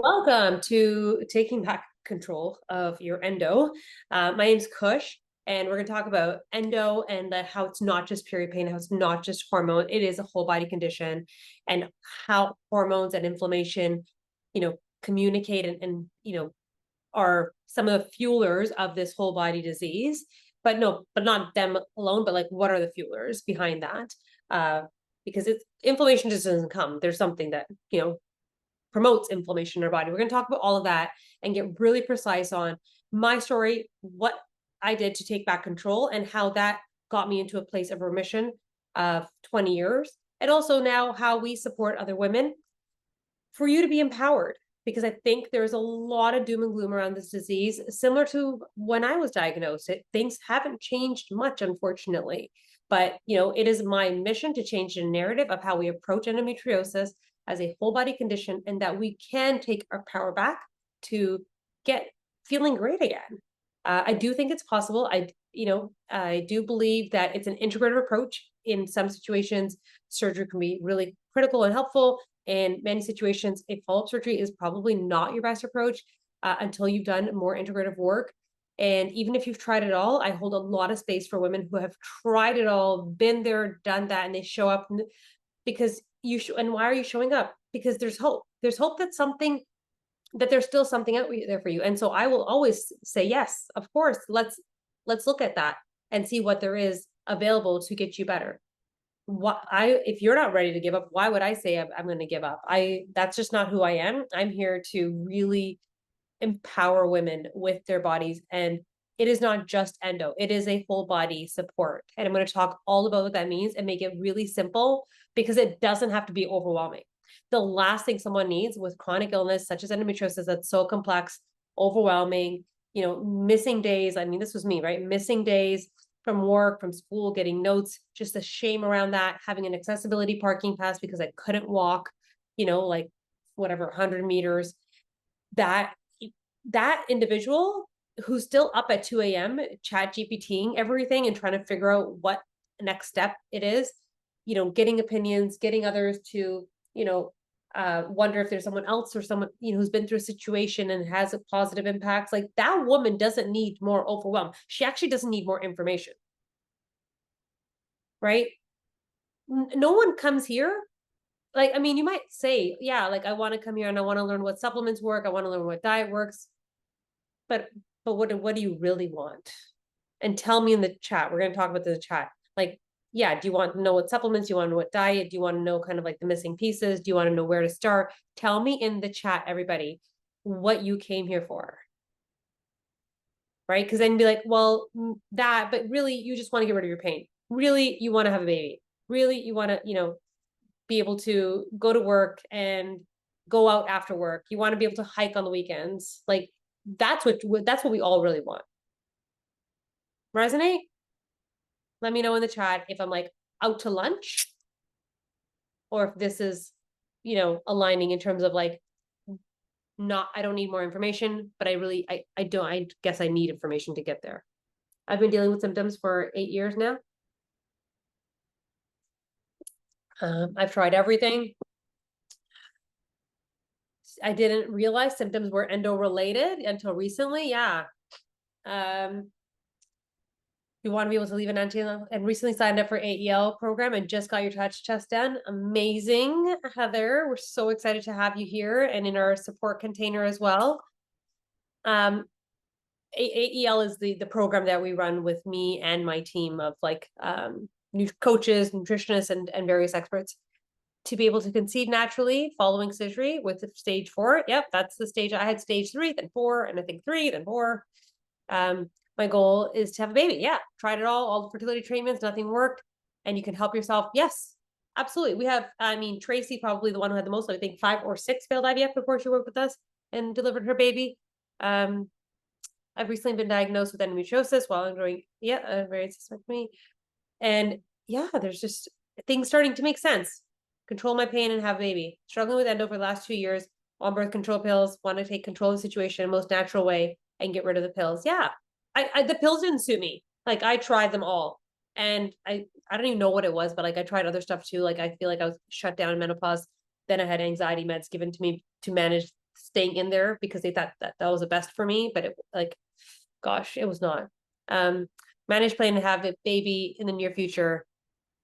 Welcome to taking back control of your endo. My name's Kush, and we're going to talk about endo and how it's not just period pain, how it's not just hormone. It is a whole body condition, and how hormones and inflammation, communicate and are some of the fuelers of this whole body disease. But no, but not them alone. But like, what are the fuelers behind that? Because it's inflammation just doesn't come. There's something that promotes inflammation in our body. We're going to talk about all of that and get really precise on my story, what I did to take back control, and how that got me into a place of remission of 20 years. And also now how we support other women for you to be empowered. Because I think there's a lot of doom and gloom around this disease, similar to when I was diagnosed. Things haven't changed much, unfortunately. But, it is my mission to change the narrative of how we approach endometriosis as a whole body condition, and that we can take our power back to get feeling great again. I do think it's possible. I do believe that it's an integrative approach. In some situations, surgery can be really critical and helpful. In many situations, a follow-up surgery is probably not your best approach until you've done more integrative work. And even if you've tried it all, I hold a lot of space for women who have tried it all, been there, done that, and they show up because and why are you showing up? Because there's hope. There's hope that there's still something out there for you. And so I will always say, yes, of course, let's look at that and see what there is available to get you better. If you're not ready to give up, why would I say I'm going to give up? That's just not who I am. I'm here to really empower women with their bodies. And it is not just endo, it is a whole body support. And I'm going to talk all about what that means and make it really simple, because it doesn't have to be overwhelming. The last thing someone needs with chronic illness, such as endometriosis, that's so complex, overwhelming, missing days. I mean, this was me, right? Missing days from work, from school, getting notes, just the shame around that, having an accessibility parking pass because I couldn't walk, like whatever, 100 meters. That individual who's still up at 2 a.m. chat GPTing everything and trying to figure out what next step it is, getting opinions, getting others to, wonder if there's someone else or someone, who's been through a situation and has a positive impacts. Like, that woman doesn't need more overwhelm. She actually doesn't need more information. Right? No one comes here. Like, I mean, you might say, yeah, like, I want to come here and I want to learn what supplements work. I want to learn what diet works. But what do you really want? And tell me in the chat. We're going to talk about the chat. Like, yeah, do you want to know what supplements? Do you want to know what diet? Do you want to know kind of like the missing pieces? Do you want to know where to start? Tell me in the chat, everybody, what you came here for. Right? Because then be like, well, but really, you just want to get rid of your pain. Really, you want to have a baby. Really, you want to, be able to go to work and go out after work. You want to be able to hike on the weekends. Like, that's what we all really want. Resonate? Let me know in the chat if I'm like out to lunch, or if this is, aligning in terms of like, I don't need more information, but I guess I need information to get there. I've been dealing with symptoms for 8 years now. I've tried everything. I didn't realize symptoms were endo related until recently. Yeah. You want to be able to leave an antenatal, and recently signed up for AEL program and just got your touch test done. Amazing, Heather. We're so excited to have you here and in our support container as well. AEL is the program that we run with me and my team of like coaches, nutritionists, and various experts to be able to conceive naturally following surgery with stage 4. Yep, that's the stage. I had stage 3, then 4, and I think 3, then 4. My goal is to have a baby. Yeah, tried it all the fertility treatments, nothing worked. And you can help yourself. Yes, absolutely. We have, Tracy, probably the one who had the most, I think 5 or 6 failed IVF before she worked with us and delivered her baby. I've recently been diagnosed with endometriosis while undergoing, very cystectomy. And yeah, there's just things starting to make sense. Control my pain and have a baby. Struggling with endo for the last 2 years, on birth control pills, want to take control of the situation in the most natural way and get rid of the pills. Yeah. The pills didn't suit me. Like, I tried them all. And I don't even know what it was, but like I tried other stuff too. Like, I feel like I was shut down in menopause. Then I had anxiety meds given to me to manage staying in there because they thought that that was the best for me, but it like, gosh, it was not. Managed planning to have a baby in the near future.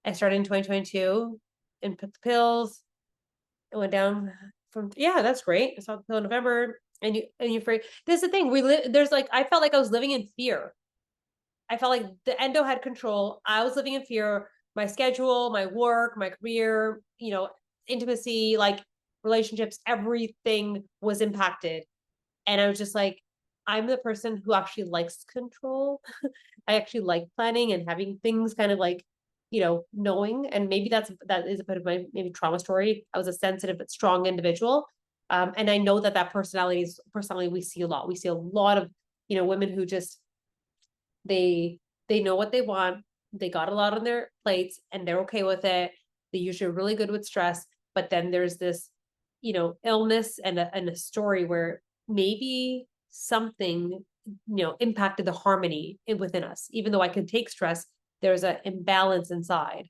I started in 2022 and put the pills. It went down from, yeah, that's great. I saw the pill in November, and you're afraid. This is the thing. There's like, I felt like I was living in fear. I felt like the endo had control. I was living in fear. My schedule, my work, my career, intimacy, like relationships, everything was impacted. And I was just like, I'm the person who actually likes control. I actually like planning and having things kind of like, knowing. And maybe that is a bit of my maybe trauma story. I was a sensitive but strong individual. And I know that personality we see a lot. We see a lot of, women who just they know what they want. They got a lot on their plates and they're okay with it. They're usually really good with stress, but then there's this, illness and a story where maybe something, impacted the harmony within us. Even though I can take stress, there's an imbalance inside.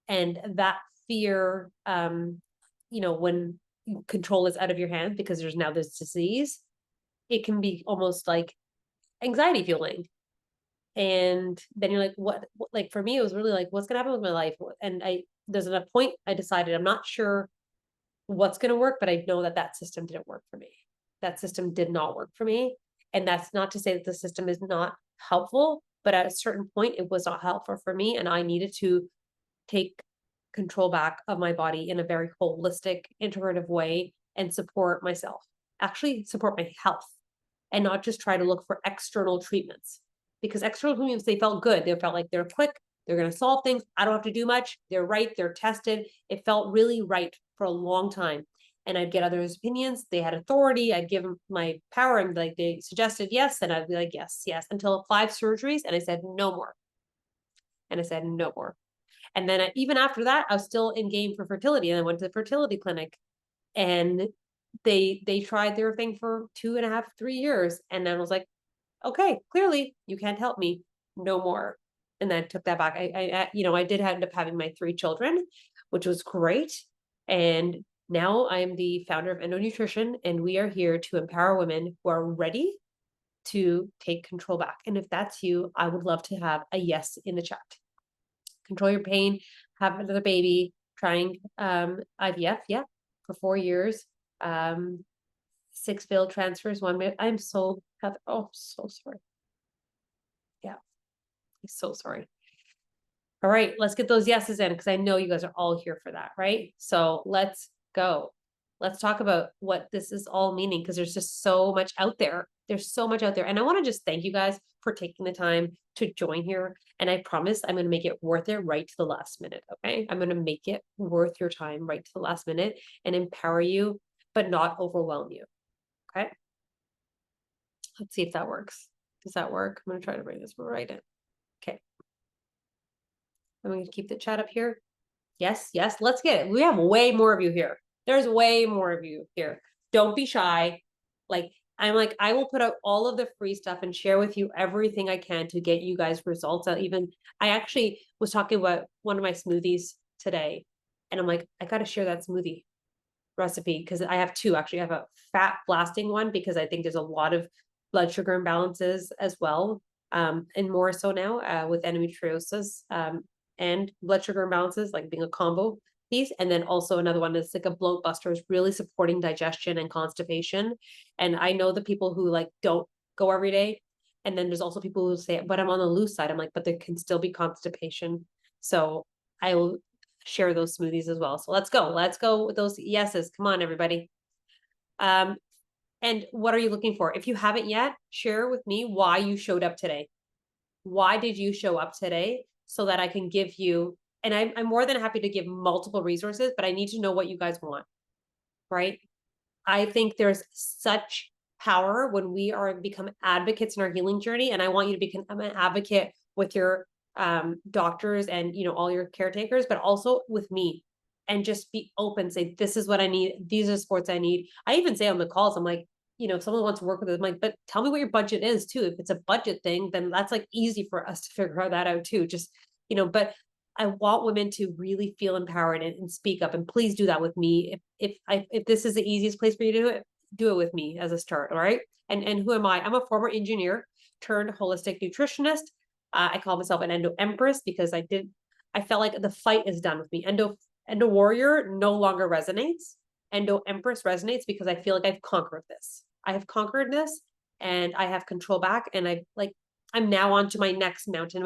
And that fear, when control is out of your hand because there's now this disease, it can be almost like anxiety fueling. And then you're like, what, like for me, it was really like, what's gonna happen with my life? And there's a point I decided I'm not sure what's gonna work, but I know that system didn't work for me. That system did not work for me. And that's not to say that the system is not helpful, but at a certain point, it was not helpful for me. And I needed to take control back of my body in a very holistic, integrative way and support myself, actually support my health, and not just try to look for external treatments. Because external treatments, they felt good. They felt like they're quick. They're going to solve things. I don't have to do much. They're right. They're tested. It felt really right for a long time. And I'd get others' opinions. They had authority. I'd give them my power. And like they suggested yes. And I'd be like, yes, yes, until 5 surgeries. And I said, no more. And I said, no more. And then even after that, I was still in game for fertility. And I went to the fertility clinic and they tried their thing for 2.5, 3 years. And then I was like, okay, clearly you can't help me, no more. And then I took that back. I did end up having my 3 children, which was great. And now I am the founder of Endo Nutrition, and we are here to empower women who are ready to take control back. And if that's you, I would love to have a yes in the chat. Control your pain, have another baby, trying IVF, yeah, for 4 years. 6 failed transfers, 1 minute. I'm so sorry. Yeah, I'm so sorry. All right, let's get those yeses in because I know you guys are all here for that, right? So let's go. Let's talk about what this is all meaning because there's just so much out there. There's so much out there. And I want to just thank you guys for taking the time to join here. And I promise I'm going to make it worth it right to the last minute. Okay. I'm going to make it worth your time right to the last minute and empower you, but not overwhelm you. Okay. Let's see if that works. Does that work? I'm going to try to bring this right in. Okay. I'm going to keep the chat up here. Yes, yes, let's get it. We have way more of you here. There's way more of you here. Don't be shy. I will put out all of the free stuff and share with you everything I can to get you guys results. I actually was talking about one of my smoothies today, and I'm like, I got to share that smoothie recipe because I have 2 actually. I have a fat blasting one because I think there's a lot of blood sugar imbalances as well, and more so now with endometriosis and blood sugar imbalances, like being a combo piece. And then also another one that's like a bloat buster, is really supporting digestion and constipation. And I know the people who like don't go every day. And then there's also people who say, but I'm on the loose side. I'm like, but there can still be constipation. So I will share those smoothies as well. So let's go with those yeses. Come on, everybody. And what are you looking for? If you haven't yet, share with me why you showed up today. Why did you show up today so that I can give you, and I'm more than happy to give multiple resources, but I need to know what you guys want, right? I think there's such power when we become advocates in our healing journey. And I want you to become an advocate with your doctors and, all your caretakers, but also with me, and just be open, say, this is what I need. These are the supports I need. I even say on the calls, I'm like, if someone wants to work with us, I'm like, but tell me what your budget is too. If it's a budget thing, then that's like easy for us to figure that out too. Just, but I want women to really feel empowered and speak up, and please do that with me. If this is the easiest place for you to do it, do it with me as a start. All right. And who am I? I'm a former engineer turned holistic nutritionist. I call myself an endo empress because I felt like the fight is done with me. Endo warrior no longer resonates. Endo empress resonates because I feel like I've conquered this. I have conquered this and I have control back. And I'm now on to my next mountain.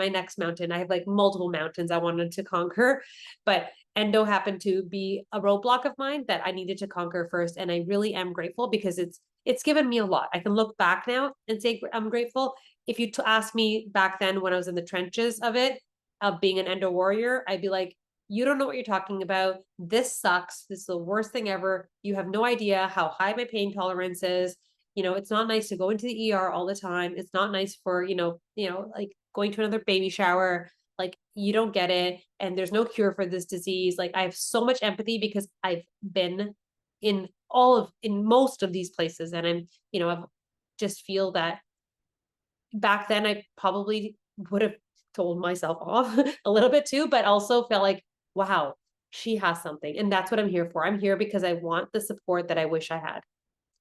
I have like multiple mountains I wanted to conquer, but endo happened to be a roadblock of mine that I needed to conquer first. And I really am grateful because it's given me a lot. I can look back now and say I'm grateful. If you ask me back then when I was in the trenches of it, of being an endo warrior, I'd be like, you don't know what you're talking about. This sucks. This is the worst thing ever. You have no idea how high my pain tolerance is. It's not nice to go into the ER all the time. It's not nice for, like going to another baby shower. Like, you don't get it. And there's no cure for this disease. Like, I have so much empathy because I've been in most of these places. And I've just feel that back then I probably would have told myself off a little bit too, but also felt like, wow, she has something. And that's what I'm here for. I'm here because I want the support that I wish I had.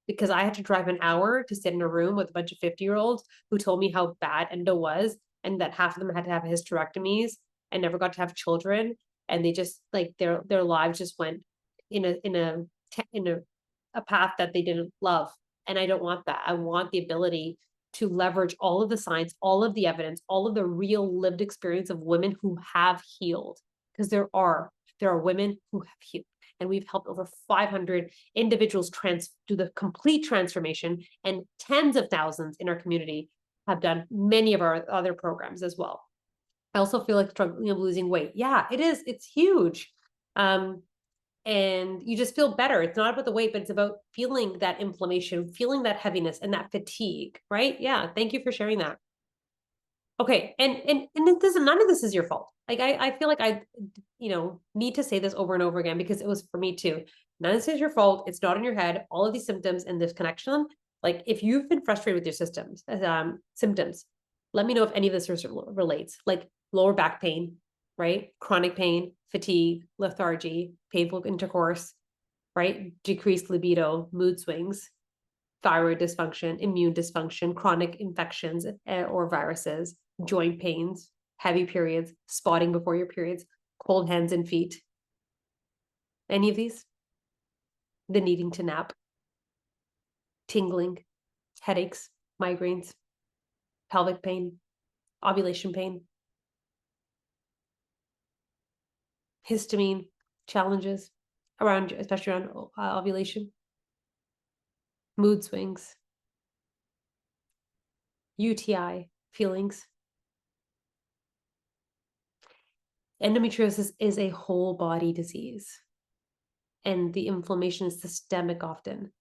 Because I had to drive an hour to sit in a room with a bunch of 50-year-olds who told me how bad endo was and that half of them had to have hysterectomies and never got to have children. And they just like their lives just went in a path that they didn't love. And I don't want that. I want the ability to leverage all of the science, all of the evidence, all of the real lived experience of women who have healed. Because there are women who have healed. And we've helped over 500 individuals do the complete transformation, and tens of thousands in our community have done many of our other programs as well. I also feel like struggling of losing weight. Yeah, it is. It's huge. And you just feel better. It's not about the weight, but it's about feeling that inflammation, feeling that heaviness and that fatigue, right? Yeah. Thank you for sharing that. Okay. And none of this is your fault. Like, I feel like I need to say this over and over again because it was for me too. None of this is your fault. It's not in your head. All of these symptoms and this connection, like if you've been frustrated with your symptoms, let me know if any of this relates, like lower back pain, right? Chronic pain, fatigue, lethargy, painful intercourse, right? Decreased libido, mood swings, thyroid dysfunction, immune dysfunction, chronic infections or viruses, joint pains, heavy periods, spotting before your periods, cold hands and feet. Any of these? The needing to nap, tingling, headaches, migraines, pelvic pain, ovulation pain, histamine challenges especially around ovulation, mood swings, UTI feelings. Endometriosis is a whole body disease, and the inflammation is systemic often.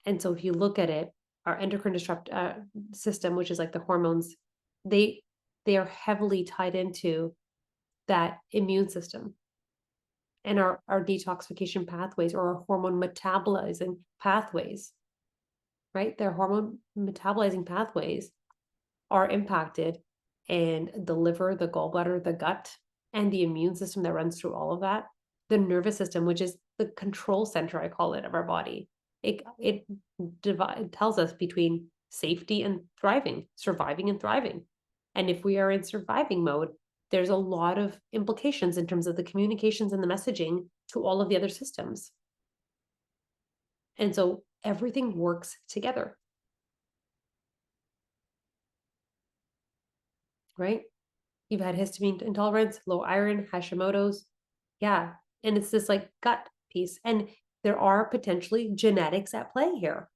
And so if you look at it, our endocrine disrupt system, which is like the hormones, they are heavily tied into that immune system and our detoxification pathways or our hormone metabolizing pathways, right? Their hormone metabolizing pathways are impacted, and the liver, the gallbladder, the gut, and the immune system that runs through all of that, the nervous system, which is the control center, I call it, of our body. It tells us between safety and thriving, surviving and thriving. And if we are in surviving mode, there's a lot of implications in terms of the communications and the messaging to all of the other systems. And so everything works together. Right? You've had histamine intolerance, low iron, Hashimoto's. Yeah. And it's this like gut piece. And there are potentially genetics at play here,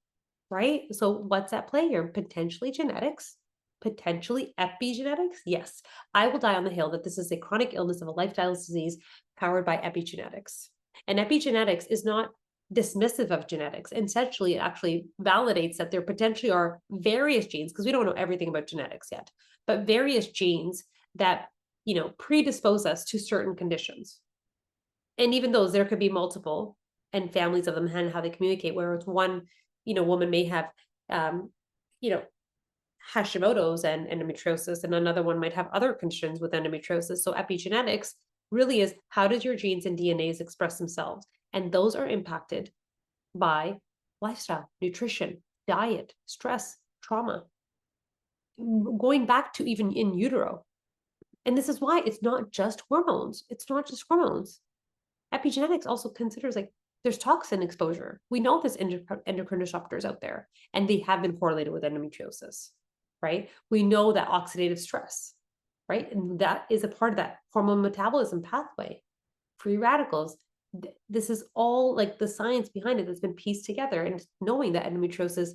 right? So what's at play here? Potentially genetics, potentially epigenetics. Yes. I will die on the hill that this is a chronic illness of a lifestyle disease powered by epigenetics. And epigenetics is not dismissive of genetics. And essentially, it actually validates that there potentially are various genes, because we don't know everything about genetics yet, but various genes that, predispose us to certain conditions. And even those, there could be multiple and families of them and how they communicate, where it's one, woman may have, Hashimoto's and endometriosis, and another one might have other conditions with endometriosis. So epigenetics really is, how does your genes and DNAs express themselves? And those are impacted by lifestyle, nutrition, diet, stress, trauma, going back to even in utero. And this is why it's not just hormones. It's not just hormones. Epigenetics also considers like there's toxin exposure. We know there's endocrine disruptors out there, and they have been correlated with endometriosis, right? We know that oxidative stress, right? And that is a part of that hormone metabolism pathway. Free radicals. This is all like the science behind it that's been pieced together, and knowing that endometriosis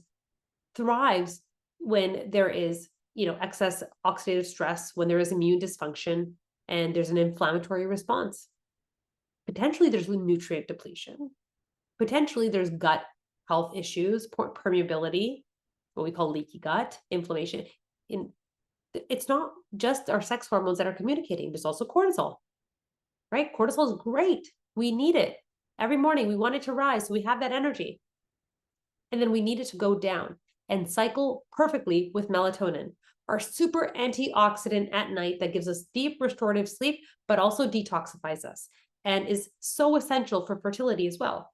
thrives when there is, excess oxidative stress, when there is immune dysfunction, and there's an inflammatory response. Potentially there's nutrient depletion. Potentially there's gut health issues, permeability, what we call leaky gut, inflammation. It's not just our sex hormones that are communicating. There's also cortisol, right? Cortisol is great. We need it. Every morning we want it to rise, so we have that energy. And then we need it to go down and cycle perfectly with melatonin, our super antioxidant at night that gives us deep restorative sleep, but also detoxifies us and is so essential for fertility as well.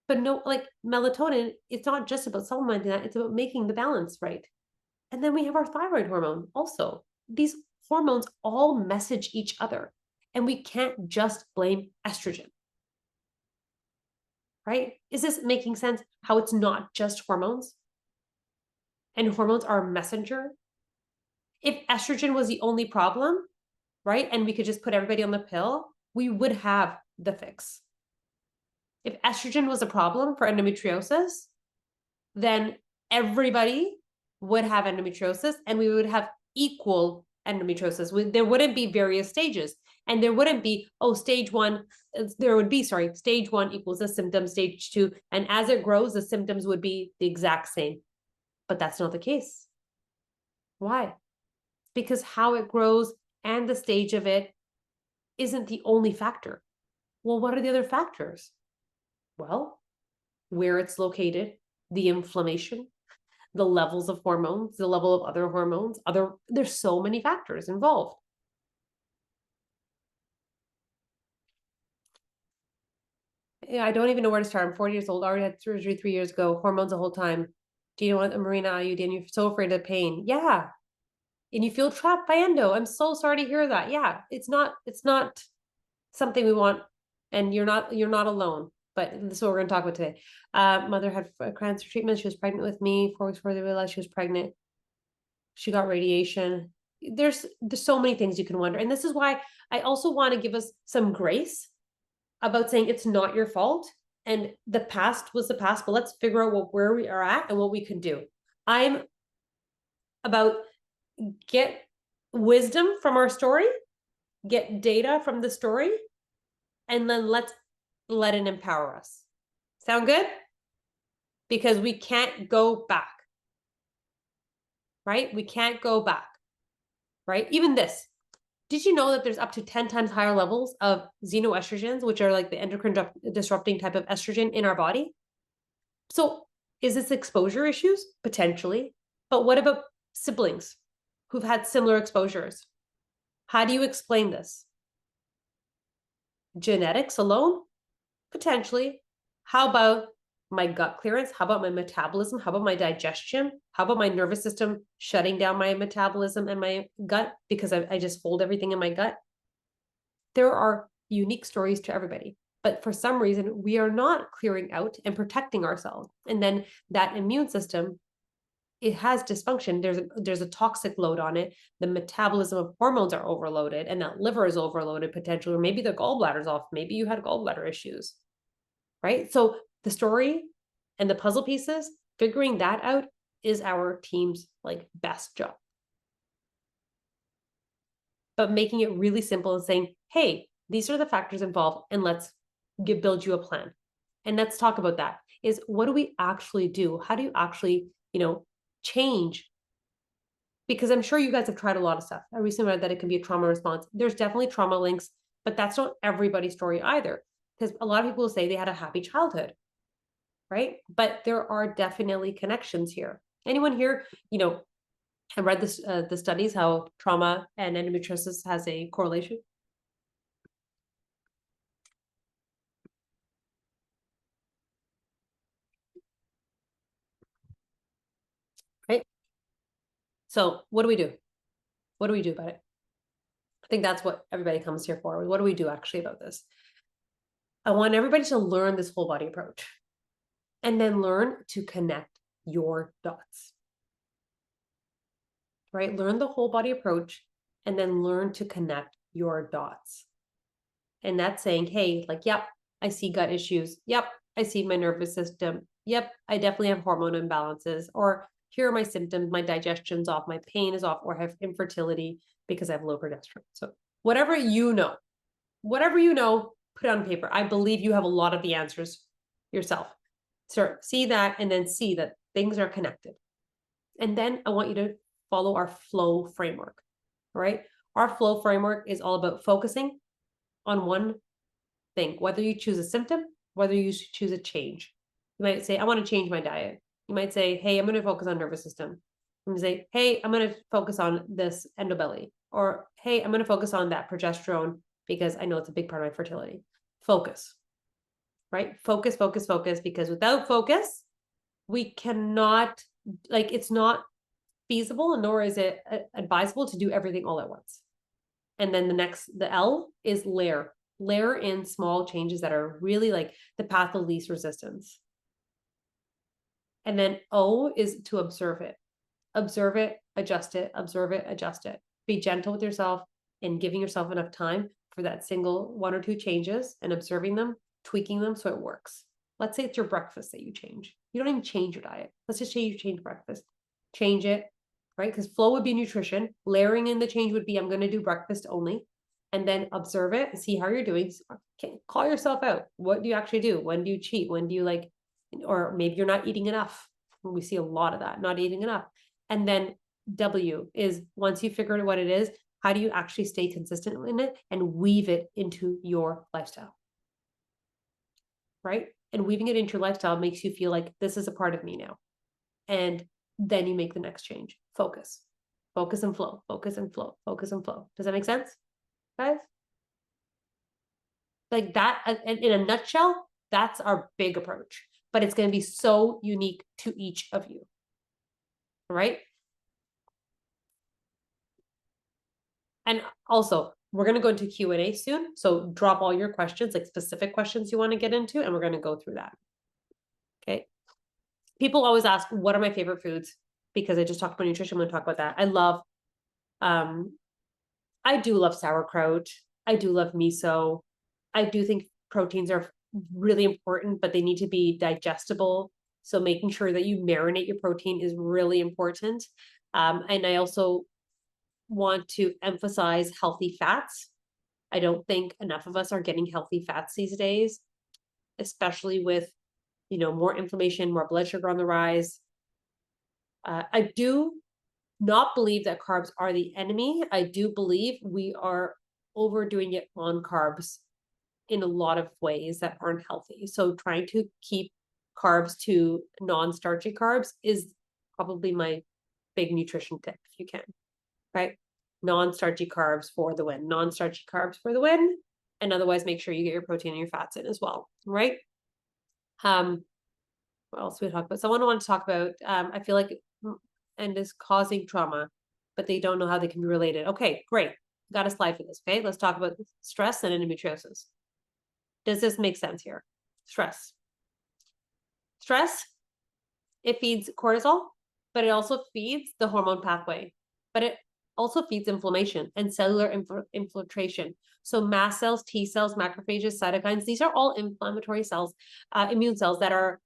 But no, like melatonin, it's not just about supplementing that, it's about making the balance right. And then we have our thyroid hormone also. These hormones all message each other, and we can't just blame estrogen. Right? Is this making sense? How it's not just hormones? And hormones are a messenger? If estrogen was the only problem, right, and we could just put everybody on the pill, we would have the fix. If estrogen was a problem for endometriosis, then everybody would have endometriosis, and we would have equal endometriosis. There wouldn't be various stages, and there wouldn't be, stage one, there would be, stage one equals the symptom, stage two, and as it grows, the symptoms would be the exact same. But that's not the case. Why? Because how it grows and the stage of it isn't the only factor. Well, what are the other factors? Well, where it's located, the inflammation, the levels of hormones, the level of other hormones, there's so many factors involved. Yeah, I don't even know where to start. I'm 40 years old, already had surgery 3 years ago, hormones the whole time. Do you know what a Mirena IUD, and you're so afraid of pain? Yeah. And you feel trapped by endo. I'm so sorry to hear that. Yeah, it's not something we want, and you're not alone. But this is what we're going to talk about today. Mother had cancer treatment. She was pregnant with me. 4 weeks before they realized she was pregnant. She got radiation. There's so many things you can wonder. And this is why I also want to give us some grace about saying it's not your fault. And the past was the past, but let's figure out where we are at and what we can do. I'm about get wisdom from our story, get data from the story, and then let's let it empower us. Sound good? Because we can't go back, right? We can't go back, right? Even this. Did you know that there's up to 10 times higher levels of xenoestrogens, which are like the endocrine disrupting type of estrogen in our body? So is this exposure issues? Potentially. But what about siblings who've had similar exposures? How do you explain this? Genetics alone? Potentially. How about my gut clearance? How about my metabolism? How about my digestion? How about my nervous system shutting down my metabolism and my gut because I just hold everything in my gut? There are unique stories to everybody, but for some reason, we are not clearing out and protecting ourselves. And then that immune system, it has dysfunction. There's a toxic load on it. The metabolism of hormones are overloaded, and that liver is overloaded potentially, or maybe the gallbladder's off. Maybe you had gallbladder issues, right? So the story and the puzzle pieces, figuring that out is our team's like best job. But making it really simple and saying, hey, these are the factors involved, and let's build you a plan. And let's talk about that. Is what do we actually do? How do you actually, change? Because I'm sure you guys have tried a lot of stuff. I recently read that it can be a trauma response. There's definitely trauma links, but that's not everybody's story either. Because a lot of people will say they had a happy childhood, right? But there are definitely connections here. Anyone here, I read this, the studies, how trauma and endometriosis has a correlation. So what do we do? What do we do about it? I think that's what everybody comes here for. What do we do actually about this? I want everybody to learn this whole body approach and then learn to connect your dots, right? Learn the whole body approach and then learn to connect your dots. And that's saying, hey, like, yep, I see gut issues. Yep, I see my nervous system. Yep, I definitely have hormone imbalances. Or here are my symptoms. My digestion's off. My pain is off. Or I have infertility because I have low progesterone. So whatever you know, put it on paper. I believe you have a lot of the answers yourself. So see that and then see that things are connected. And then I want you to follow our flow framework, right? Our flow framework is all about focusing on one thing, whether you choose a symptom, whether you choose a change. You might say, I want to change my diet. You might say, hey, I'm going to focus on nervous system. I'm going to say, hey, I'm going to focus on this endobelly. Or, hey, I'm going to focus on that progesterone because I know it's a big part of my fertility. Focus, right? Focus, focus, focus, because without focus, we cannot, like, it's not feasible, nor is it advisable to do everything all at once. And then the L is layer in small changes that are really like the path of least resistance. And then O is to observe it, adjust it, observe it, adjust it. Be gentle with yourself and giving yourself enough time for that single one or two changes and observing them, tweaking them so it works. Let's say it's your breakfast that you change. You don't even change your diet. Let's just say you change breakfast. Change it, right? Because flow would be nutrition. Layering in the change would be, I'm going to do breakfast only. And then observe it and see how you're doing. Okay, call yourself out. What do you actually do? When do you cheat? When do you like, or maybe you're not eating enough. We see a lot of that, not eating enough. And then W is once you figure out what it is, how do you actually stay consistent in it and weave it into your lifestyle? Right? And weaving it into your lifestyle makes you feel like this is a part of me now. And then you make the next change. Focus and flow, focus and flow, focus and flow. Does that make sense, guys? Like that, in a nutshell, that's our big approach, but it's going to be so unique to each of you, right? And also, we're going to go into Q&A soon. So drop all your questions, like specific questions you want to get into, and we're going to go through that. Okay. People always ask, what are my favorite foods? Because I just talked about nutrition. I'm going to talk about that. I do love sauerkraut. I do love miso. I do think proteins are really important, but they need to be digestible. So making sure that you marinate your protein is really important. And I also want to emphasize healthy fats. I don't think enough of us are getting healthy fats these days, especially with, more inflammation, more blood sugar on the rise. I do not believe that carbs are the enemy. I do believe we are overdoing it on carbs in a lot of ways that aren't healthy. So trying to keep carbs to non-starchy carbs is probably my big nutrition tip if you can, right? Non-starchy carbs for the win, non-starchy carbs for the win. And otherwise make sure you get your protein and your fats in as well, right? What else we talk about? Someone wanted to talk about, I feel like and is causing trauma, but they don't know how they can be related. Okay, great. Got a slide for this. Okay, let's talk about stress and endometriosis. Does this make sense here? Stress, it feeds cortisol, but it also feeds the hormone pathway, but it also feeds inflammation and cellular infiltration. So mast cells, T cells, macrophages, cytokines, these are all inflammatory cells, immune cells that are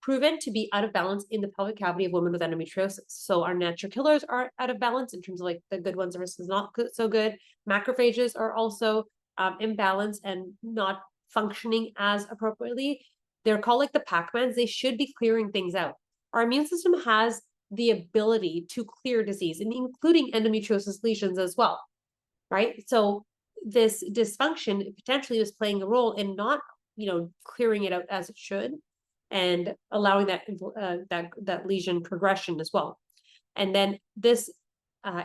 proven to be out of balance in the pelvic cavity of women with endometriosis. So our natural killers are out of balance in terms of like the good ones versus not so good. Macrophages are also imbalanced and not functioning as appropriately. They're called like the Pac-Mans. They should be clearing things out. Our immune system has the ability to clear disease, and including endometriosis lesions as well, right? So this dysfunction potentially is playing a role in not, clearing it out as it should, and allowing that lesion progression as well. And then this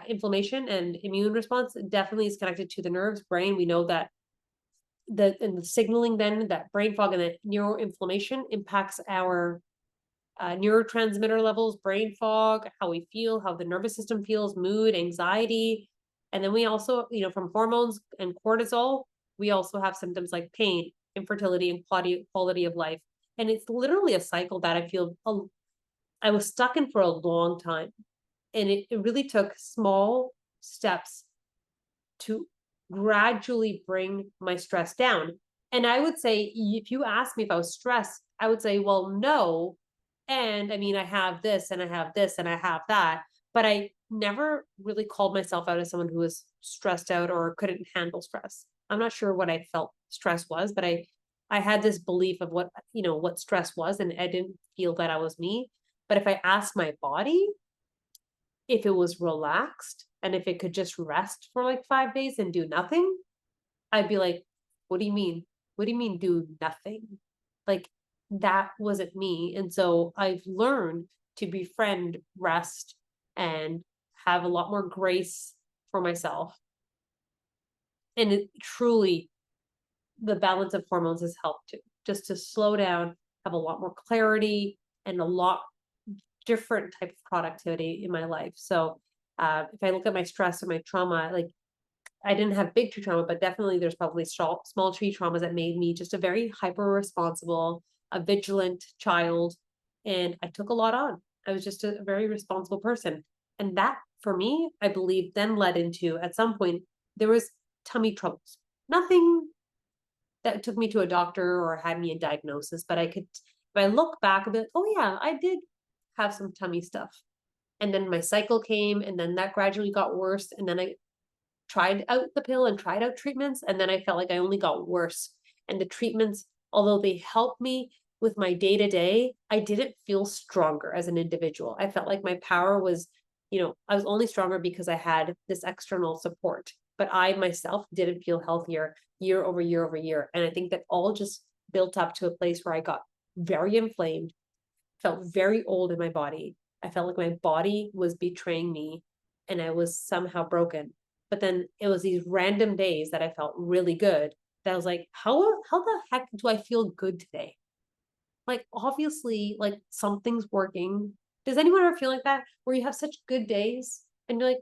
inflammation and immune response definitely is connected to the nerves, brain. We know that the signaling then, that brain fog and the neuroinflammation impacts our neurotransmitter levels, brain fog, how we feel, how the nervous system feels, mood, anxiety. And then we also, from hormones and cortisol, we also have symptoms like pain, infertility, and quality of life. And it's literally a cycle that I feel I was stuck in for a long time. And it really took small steps to gradually bring my stress down. And I would say, if you ask me if I was stressed, I would say, well, no. And I mean, I have this and I have this and I have that. But I never really called myself out as someone who was stressed out or couldn't handle stress. I'm not sure what I felt stress was, but I had this belief of what stress was, and I didn't feel that I was me. But if I asked my body if it was relaxed and if it could just rest for like 5 days and do nothing, I'd be like, what do you mean? What do you mean do nothing? Like that wasn't me. And so I've learned to befriend rest and have a lot more grace for myself. And it truly, the balance of hormones has helped too, just to slow down, have a lot more clarity and a lot different type of productivity in my life. So if I look at my stress or my trauma, like I didn't have big tree trauma, but definitely there's probably small tree traumas that made me just a very hyper responsible, a vigilant child. And I took a lot on. I was just a very responsible person. And that for me, I believe then led into at some point, there was tummy troubles. Nothing that took me to a doctor or had me a diagnosis, but if I look back a bit, oh yeah, I did have some tummy stuff. And then my cycle came, and then that gradually got worse. And then I tried out the pill and tried out treatments, and then I felt like I only got worse. And the treatments, although they helped me with my day to day, I didn't feel stronger as an individual. I felt like my power was, I was only stronger because I had this external support, but I myself didn't feel healthier year over year over year. And I think that all just built up to a place where I got very inflamed, felt very old in my body. I felt like my body was betraying me and I was somehow broken. But then it was these random days that I felt really good that I was like, how the heck do I feel good today? Like, obviously, like something's working. Does anyone ever feel like that where you have such good days and you're like,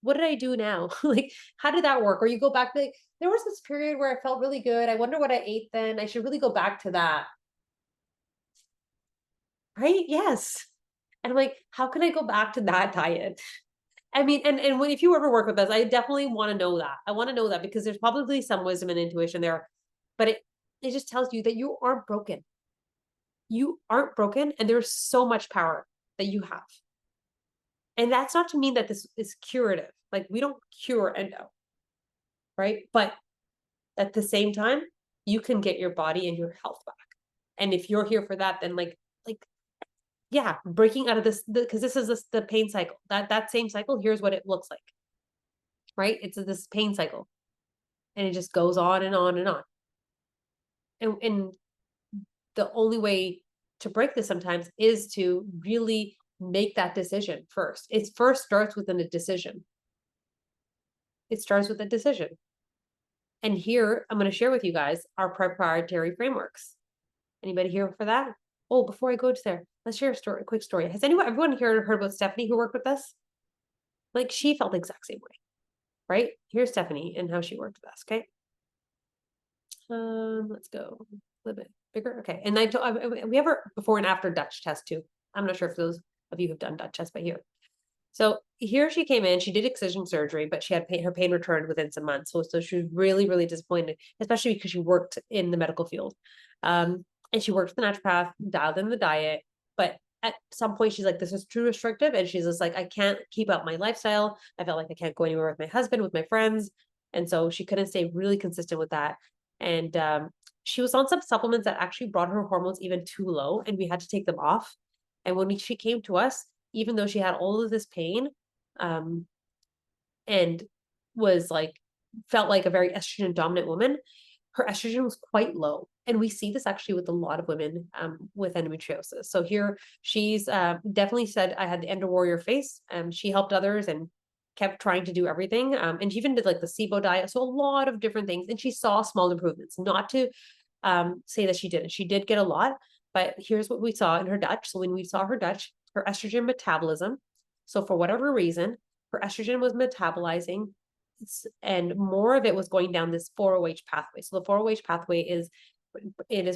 what did I do now? Like, how did that work? Or you go back, like, there was this period where I felt really good. I wonder what I ate then. I should really go back to that. Right? Yes. And I'm like, how can I go back to that diet? I mean, and when if you ever work with us, I definitely want to know that. I want to know that because there's probably some wisdom and intuition there, but it just tells you that you aren't broken. You aren't broken, and there's so much power that you have. And that's not to mean that this is curative. Like we don't cure endo, right? But at the same time, you can get your body and your health back. And if you're here for that, then yeah, breaking out of this, because this is the pain cycle. That same cycle, here's what it looks like, right? It's this pain cycle, and it just goes on and on and on. And the only way to break this sometimes is to really make that decision first. It first starts with a decision. It starts with a decision. And here, I'm going to share with you guys our proprietary frameworks. Anybody here for that? Oh, before I go to there, let's share a quick story. Has everyone here heard about Stephanie who worked with us? Like she felt the exact same way, right? Here's Stephanie and how she worked with us. Okay. Let's go a little bit bigger. Okay. And we have her before and after Dutch test too. I'm not sure if those of you have done Dutch test, but here. So here she came in, she did excision surgery, but she had her pain returned within some months. So she was really, really disappointed, especially because she worked in the medical field. And she worked with the naturopath, dialed in the diet, but at some point she's like, this is too restrictive. And she's just like, I can't keep up my lifestyle. I felt like I can't go anywhere with my husband, with my friends. And so she couldn't stay really consistent with that. And she was on some supplements that actually brought her hormones even too low, and we had to take them off. And when she came to us, even though she had all of this pain, and was felt like a very estrogen dominant woman, her estrogen was quite low. And we see this actually with a lot of women with endometriosis. So here she's definitely said, I had the endo warrior face. She helped others and kept trying to do everything. And she even did like the SIBO diet. So a lot of different things. And she saw small improvements, not to say that she didn't. She did get a lot, But here's what we saw in her Dutch. So when we saw her Dutch, her estrogen metabolism. So for whatever reason, her estrogen was metabolizing and more of it was going down this 4-OH pathway. So the 4-OH pathway is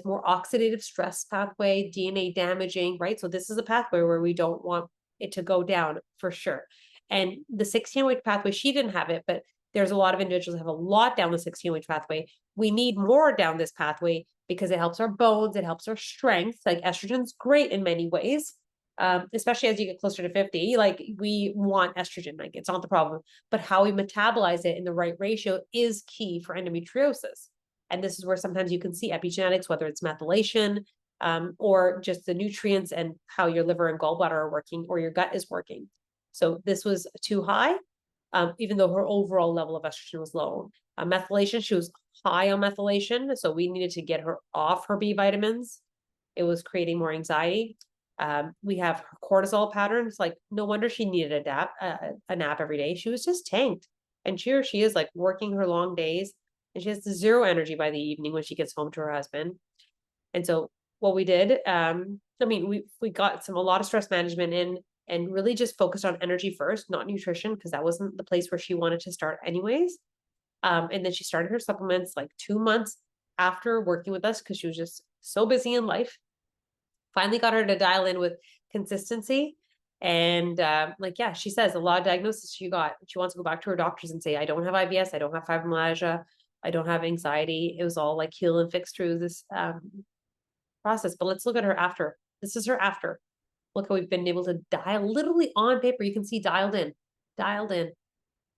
more oxidative stress pathway, DNA damaging, right? So this is a pathway where we don't want it to go down for sure. And the 16-OH pathway, she didn't have it, but there's a lot of individuals that have a lot down the 16-OH pathway. We need more down this pathway because it helps our bones, it helps our strength. Like estrogen's great in many ways, especially as you get closer to 50. Like we want estrogen, like it's not the problem, but how we metabolize it in the right ratio is key for endometriosis. And this is where sometimes you can see epigenetics, whether it's methylation or just the nutrients and how your liver and gallbladder are working or your gut is working. So this was too high, even though her overall level of estrogen was low. Methylation, she was high on methylation, so we needed to get her off her B vitamins. It was creating more anxiety. We have her cortisol patterns. Like no wonder she needed a nap every day. She was just tanked, and here she is, like working her long days, and she has zero energy by the evening when she gets home to her husband. And so what we did, I mean, we got a lot of stress management in and really just focused on energy first, not nutrition, because that wasn't the place where she wanted to start anyways. And then she started her supplements like 2 months after working with us because she was just so busy in life. Finally got her to dial in with consistency. And like, yeah, she says a lot of diagnoses she got. She wants to go back to her doctors and say, I don't have IBS, I don't have fibromyalgia, I don't have anxiety. It was all like heal and fix through this process. But let's look at her after. This is her after. Look how we've been able to dial literally on paper. You can see dialed in,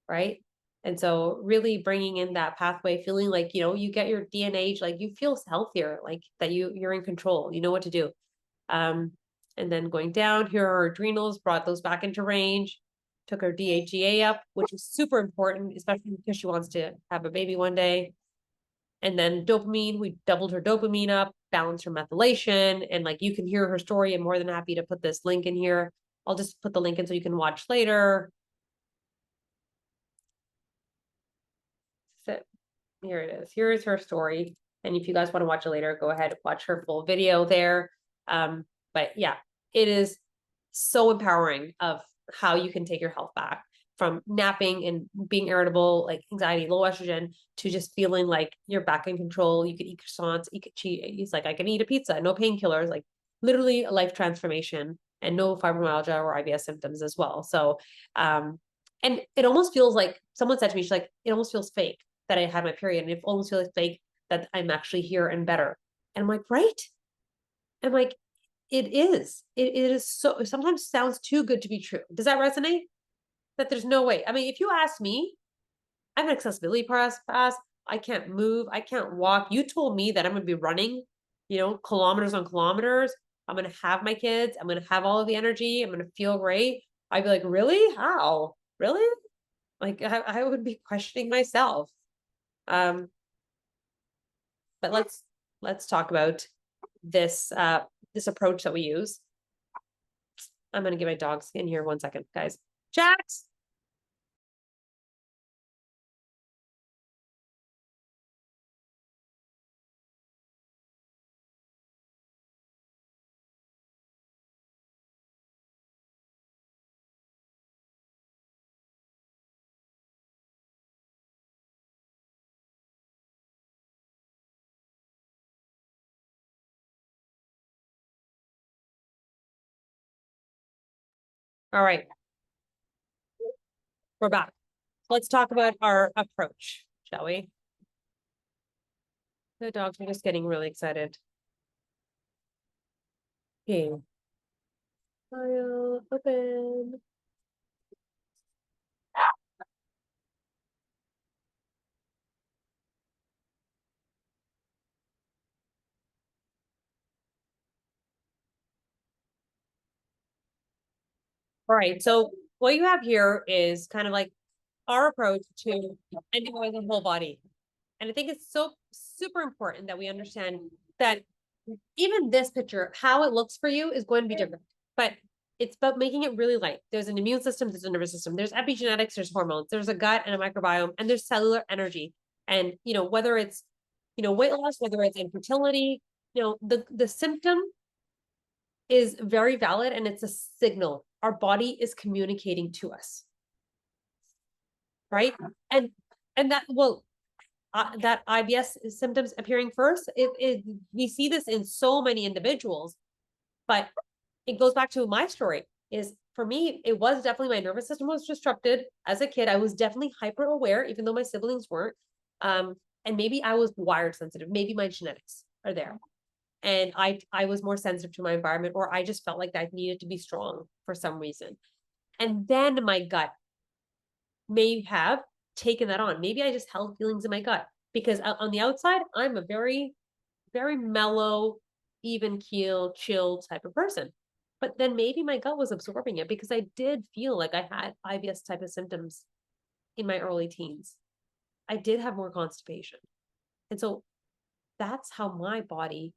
right? And so really bringing in that pathway, feeling like, you get your DNA, like you feel healthier, like that you're in control, you know what to do. And then going down, here are her adrenals, brought those back into range, took her DHEA up, which is super important, especially because she wants to have a baby one day. And then dopamine, we doubled her dopamine up, balanced her methylation, and like you can hear her story. I'm more than happy to put this link in here. I'll just put the link in so you can watch later. So here it is. Here is her story. And if you guys want to watch it later, go ahead and watch her full video there. But yeah, it is so empowering of how you can take your health back from napping and being irritable, like anxiety, low estrogen, to just feeling like you're back in control. You could eat croissants, he's like, I can eat a pizza, no painkillers, like literally a life transformation and no fibromyalgia or IBS symptoms as well. So, and it almost feels like someone said to me, she's like, it almost feels fake that I had my period. And it almost feels fake that I'm actually here and better. And I'm like, right? I'm like, it is. It is so, it sometimes sounds too good to be true. Does that resonate? That there's no way. I mean, if you ask me, I have an accessibility pass. I can't move. I can't walk. You told me that I'm going to be running, kilometers on kilometers. I'm going to have my kids. I'm going to have all of the energy. I'm going to feel great. I'd be like, really? How? Really? Like I would be questioning myself. But let's talk about this this approach that we use. I'm gonna get my dogs in here 1 second, guys. Jax. All right, we're back. Let's talk about our approach, shall we? The dogs are just getting really excited. Okay. File open. All right, so what you have here is kind of like our approach to enjoying the whole body. And I think it's so super important that we understand that even this picture, how it looks for you is going to be different, but it's about making it really light. There's an immune system, there's a nervous system, there's epigenetics, there's hormones, there's a gut and a microbiome, and there's cellular energy. And, whether it's, weight loss, whether it's infertility, the symptom is very valid, and it's a signal. Our body is communicating to us, right? And that, well, that IBS symptoms appearing first, we see this in so many individuals, but it goes back to my story. Is for me, it was definitely my nervous system was disrupted as a kid. I was definitely hyper aware, even though my siblings weren't. And maybe I was wired sensitive. Maybe my genetics are there, and I was more sensitive to my environment, or I just felt like I needed to be strong for some reason. And then my gut may have taken that on. Maybe I just held feelings in my gut because on the outside, I'm a very, very mellow, even keel, chill type of person. But then maybe my gut was absorbing it because I did feel like I had IBS type of symptoms in my early teens. I did have more constipation. And so that's how my body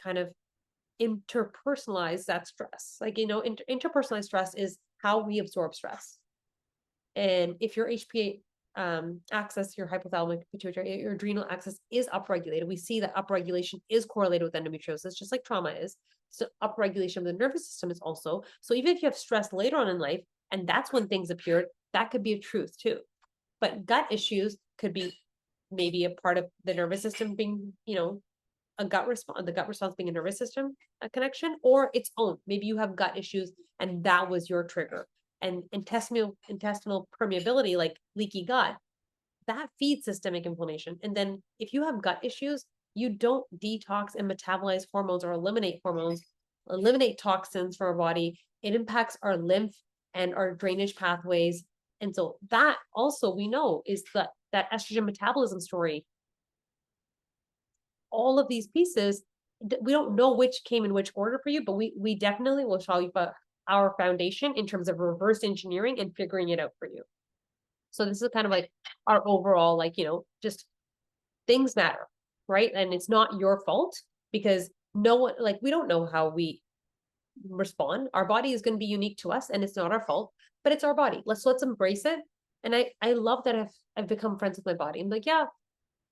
kind of interpersonalized that stress. Like, interpersonalized stress is how we absorb stress. And if your HPA axis, your hypothalamic pituitary, your adrenal axis is upregulated, we see that upregulation is correlated with endometriosis, just like trauma is. So upregulation of the nervous system is also. So even if you have stress later on in life, and that's when things appeared, that could be a truth too. But gut issues could be maybe a part of the nervous system being, a gut response, the gut response being a nervous system connection, or its own. Maybe you have gut issues and that was your trigger. And intestinal permeability, like leaky gut, that feeds systemic inflammation. And then if you have gut issues, you don't detox and metabolize hormones or eliminate hormones, eliminate toxins from our body. It impacts our lymph and our drainage pathways. And so that also we know is that estrogen metabolism story. All of these pieces, we don't know which came in which order for you, but we definitely will show you our foundation in terms of reverse engineering and figuring it out for you. So this is kind of like our overall, like, just things matter, right? And it's not your fault because no one, like, we don't know how we respond. Our body is going to be unique to us and it's not our fault, but it's our body. Let's embrace it. And I love that I've become friends with my body. I'm like, yeah,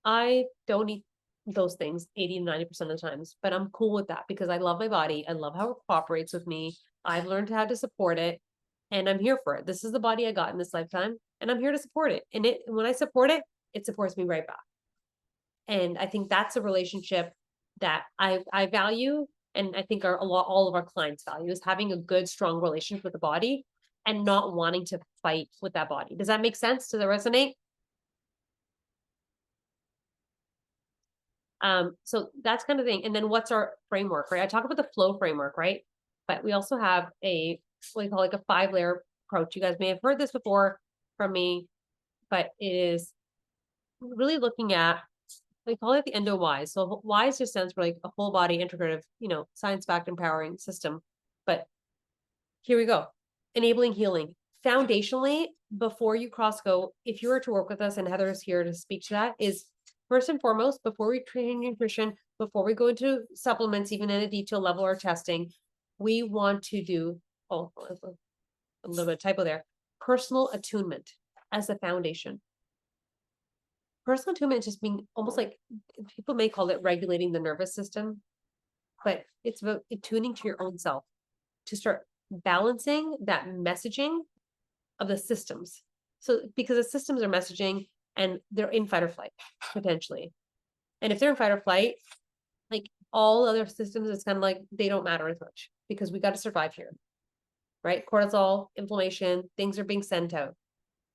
I don't eat those things 80 to 90% of the times, but I'm cool with that because I love my body. I love how it cooperates with me. I've learned how to support it and I'm here for it. This is the body I got in this lifetime and I'm here to support it. And when I support it, it supports me right back. And I think that's a relationship that I value. And I think all of our clients value is having a good, strong relationship with the body and not wanting to fight with that body. Does that make sense? Does it resonate? So that's kind of thing. And then what's our framework, right? I talk about the flow framework, right? But we also have what we call like a 5-layer approach. You guys may have heard this before from me, but it is really looking at, we call it the Endo Wise. So Wise just stands for like a whole body integrative, science-backed empowering system. But here we go. Enabling healing. Foundationally, before you go, if you were to work with us, and Heather is here to speak to that, is first and foremost, before we train nutrition, before we go into supplements, even in a detail level or testing, we want to do, a little bit of typo there, personal attunement as the foundation. Personal attunement is just being almost like, people may call it regulating the nervous system, but it's about attuning to your own self to start balancing that messaging of the systems. So because the systems are messaging and they're in fight or flight potentially. And if they're in fight or flight, like all other systems, it's kind of like they don't matter as much because we got to survive here, right? Cortisol, inflammation, things are being sent out.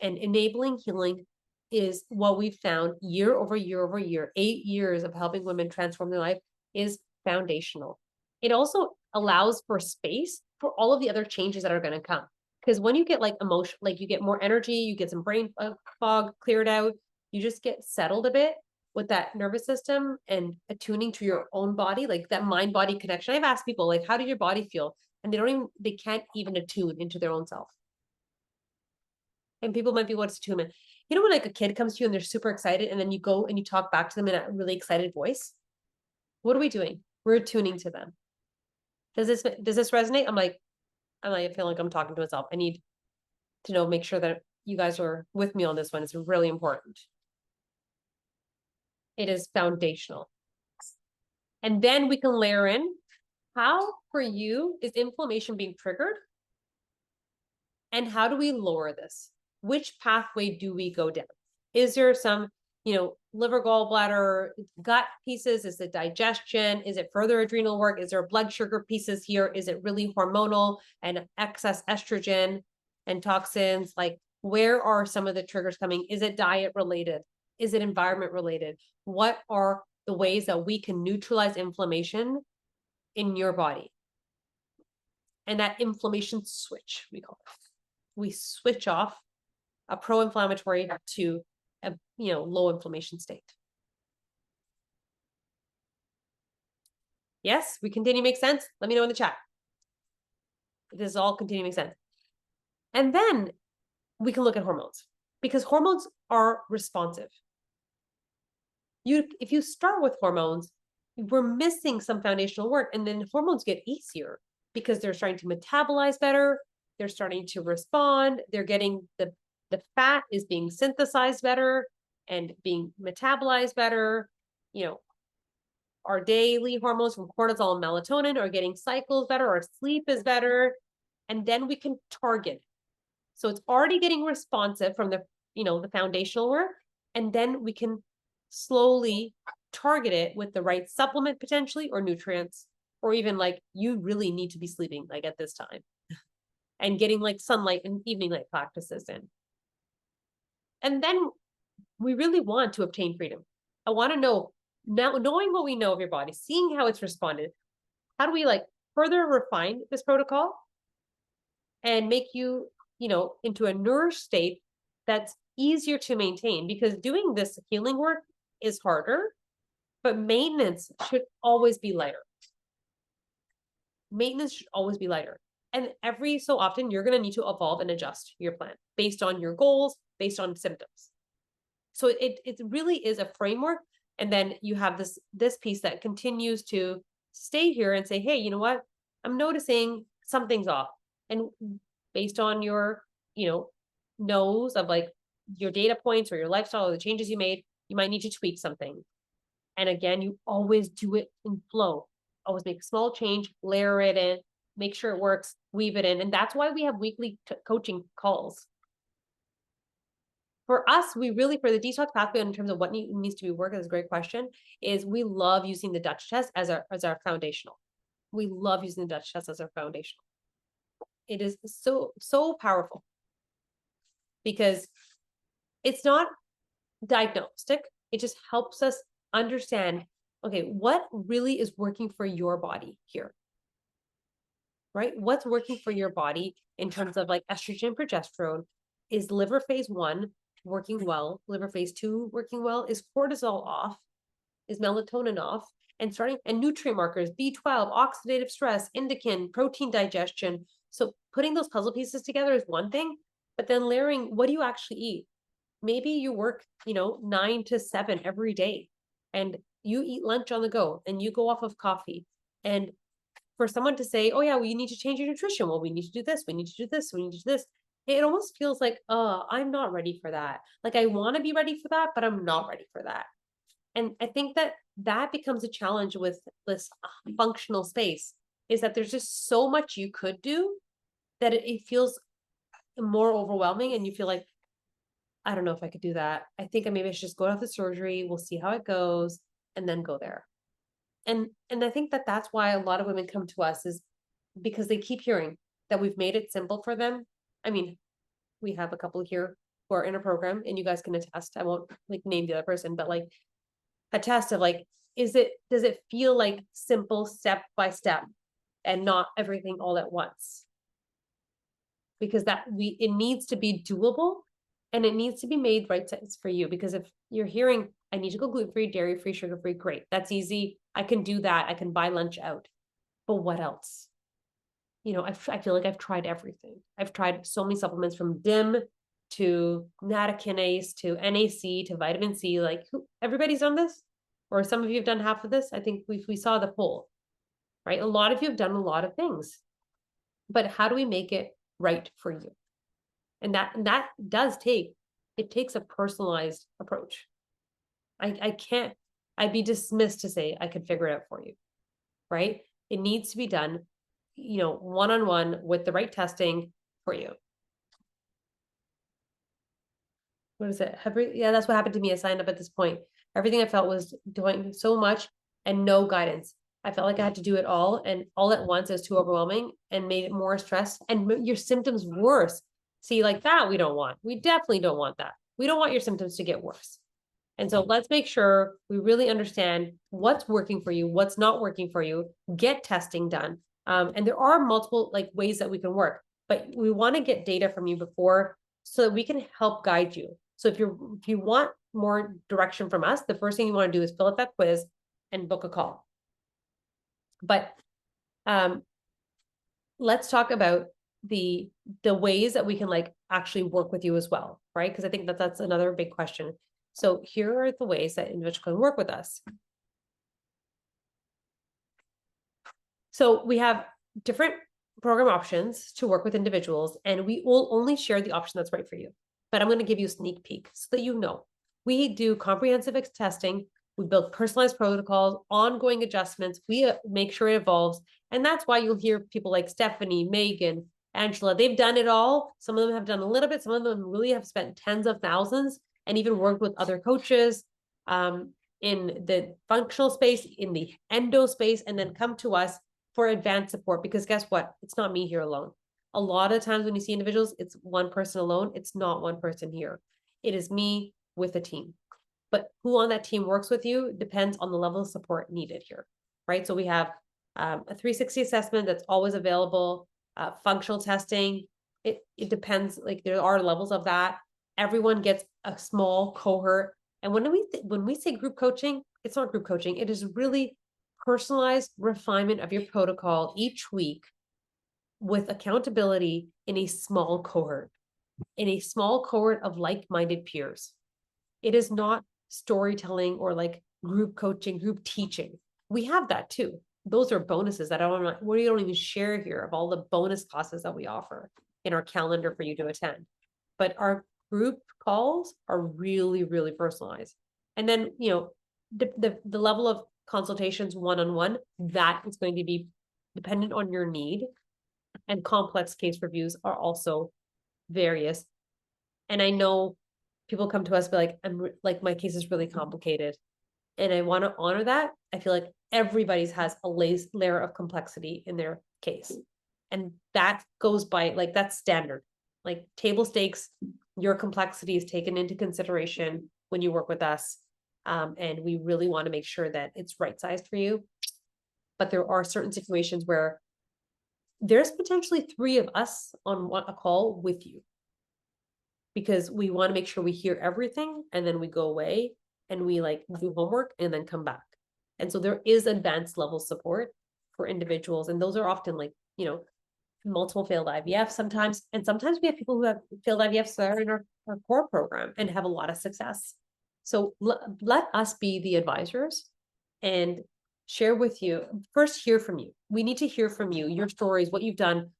And enabling healing is what we've found year over year over year, 8 years of helping women transform their life is foundational. It also allows for space for all of the other changes that are going to come. Because when you get like emotion, like you get more energy, you get some brain fog cleared out, you just get settled a bit with that nervous system and attuning to your own body, like that mind body connection. I've asked people, like, how did your body feel? And they can't even attune into their own self. And people might be, what's attunement? You know, when like a kid comes to you and they're super excited and then you go and you talk back to them in a really excited voice. What are we doing? We're attuning to them. Does this resonate? I feel like I'm talking to myself. I need to make sure that you guys are with me on this one. It's really important. It is foundational. And then we can layer in How for you is inflammation being triggered? And how do we lower this? Which pathway do we go down? Is there some, liver, gallbladder, gut pieces? Is it digestion? Is it further adrenal work? Is there blood sugar pieces here? Is it really hormonal and excess estrogen and toxins? Like, where are some of the triggers coming? Is it diet related? Is it environment related? What are the ways that we can neutralize inflammation in your body? And that inflammation switch, we call it. We switch off a pro-inflammatory to a low inflammation state. Yes, we continue to make sense? Let me know in the chat. This is all continue to make sense. And then we can look at hormones, because hormones are responsive. If you start with hormones, we're missing some foundational work, and then hormones get easier because they're starting to metabolize better. They're starting to respond. They're getting the fat is being synthesized better and being metabolized better. Our daily hormones from cortisol and melatonin are getting cycles better. Our sleep is better. And then we can target. So it's already getting responsive from the foundational work. And then we can slowly target it with the right supplement potentially, or nutrients, or even like you really need to be sleeping like at this time and getting like sunlight and evening light practices in. And then we really want to obtain freedom. I want to know, now knowing what we know of your body, seeing how it's responded, how do we like further refine this protocol and make you, into a nourished state that's easier to maintain? Because doing this healing work is harder, but maintenance should always be lighter. Maintenance should always be lighter. And every so often, you're going to need to evolve and adjust your plan based on your goals, based on symptoms. So it really is a framework. And then you have this piece that continues to stay here and say, hey, you know what? I'm noticing something's off. And based on your, nose of like your data points or your lifestyle or the changes you made, you might need to tweak something. And again, you always do it in flow. Always make a small change, layer it in, make sure it works, weave it in. And that's why we have weekly coaching calls. For us, we really, for the detox pathway in terms of what needs to be worked, is a great question, is we love using the Dutch test as our foundational. We love using the Dutch test as our foundational. It is so powerful because it's not diagnostic. It just helps us understand, okay, what really is working for your body here, right? What's working for your body in terms of like estrogen, progesterone? Is liver phase 1 working well? Liver phase 2 working well? Is cortisol off? Is melatonin off? And nutrient markers, B12, oxidative stress, endocrine, protein digestion. So putting those puzzle pieces together is one thing, but then layering, what do you actually eat? Maybe you work, 9 to 7 every day, and you eat lunch on the go, and you go off of coffee. And for someone to say, oh yeah, well, you need to change your nutrition. Well, we need to do this. We need to do this. We need to do this. It almost feels like, I'm not ready for that. Like I want to be ready for that, but I'm not ready for that. And I think that becomes a challenge with this functional space, is that there's just so much you could do that it feels more overwhelming, and you feel like, I don't know if I could do that. I think maybe I should just go off the surgery. We'll see how it goes and then go there. And I think that's why a lot of women come to us, is because they keep hearing that we've made it simple for them. I mean, we have a couple here who are in a program, and you guys can attest. I won't like name the other person, but like attest of like, does it feel like simple step by step and not everything all at once? Because it needs to be doable, and it needs to be made right sense for you. Because if you're hearing, I need to go gluten-free, dairy-free, sugar-free, great. That's easy. I can do that. I can buy lunch out. But what else? I feel like I've tried everything. I've tried so many supplements, from DIM to natokinase to NAC to vitamin C. Like, everybody's done this? Or some of you have done half of this? I think we saw the poll, right? A lot of you have done a lot of things. But how do we make it right for you? And that takes a personalized approach. I'd be dismissed to say I could figure it out for you, right? It needs to be done, one-on-one with the right testing for you. What is it? Yeah, that's what happened to me. I signed up at this point. Everything I felt was doing so much and no guidance. I felt like I had to do it all, and all at once. It was too overwhelming and made it more stress and your symptoms worse. See, like that, we don't want. We definitely don't want that. We don't want your symptoms to get worse. And so let's make sure we really understand what's working for you, what's not working for you, get testing done. And there are multiple like ways that we can work, but we want to get data from you before so that we can help guide you. So if you want more direction from us, the first thing you want to do is fill out that quiz and book a call. But let's talk about the ways that we can like actually work with you as well, right? Because I think that's another big question. So here are the ways that individuals can work with us. So we have different program options to work with individuals, and we will only share the option that's right for you. But I'm going to give you a sneak peek so that you know. We do comprehensive testing. We build personalized protocols, ongoing adjustments. We make sure it evolves. And that's why you'll hear people like Stephanie, Megan, Angela. They've done it all. Some of them have done a little bit. Some of them really have spent tens of thousands and even worked with other coaches in the functional space, in the endo space, and then come to us for advanced support. Because guess what? It's not me here alone. A lot of times when you see individuals, it's one person alone. It's not one person here. It is me with a team. But who on that team works with you depends on the level of support needed here, right? So we have a 360 assessment that's always available, functional testing. It depends, like there are levels of that. Everyone gets a small cohort. And when we say group coaching, it's not group coaching. It is really personalized refinement of your protocol each week with accountability in a small cohort of like-minded peers. It is not storytelling or like group coaching, group teaching. We have that too. Those are bonuses that we don't even share here of all the bonus classes that we offer in our calendar for you to attend. But our group calls are really, really personalized. And then, the level of consultations one-on-one, that is going to be dependent on your need. And complex case reviews are also various. And I know people come to us be like, my case is really complicated. And I want to honor that. I feel like everybody's has a layer of complexity in their case. And that goes by, like, that's standard. Like table stakes, your complexity is taken into consideration when you work with us. And we really want to make sure that it's right-sized for you. But there are certain situations where there's potentially 3 of us on a call with you, because we want to make sure we hear everything and then we go away and we like do homework and then come back. And so there is advanced level support for individuals. And those are often like, multiple failed IVF sometimes. And sometimes we have people who have failed IVFs that are in our core program and have a lot of success. So let us be the advisors and share with you, first hear from you. We need to hear from you, your stories, what you've done.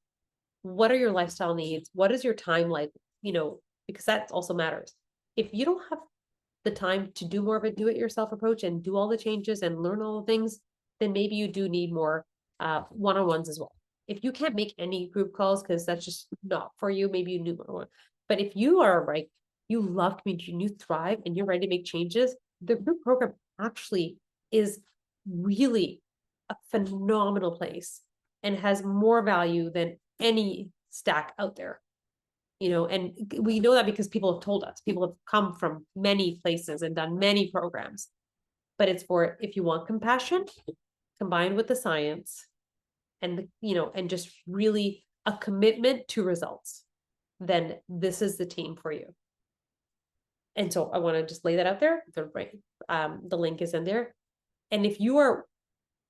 What are your lifestyle needs? What is your time like? Because that also matters. If you don't have the time to do more of a do-it-yourself approach and do all the changes and learn all the things, then maybe you do need more one-on-ones as well. If you can't make any group calls because that's just not for you, maybe you need one-on-one. But if you are like, you love community and you thrive and you're ready to make changes, the group program actually is really a phenomenal place and has more value than any stack out there. And we know that because people have told us. People have come from many places and done many programs. But it's for if you want compassion combined with the science and and just really a commitment to results, then this is the team for you. And so I want to just lay that out there. The link is in there. And if you are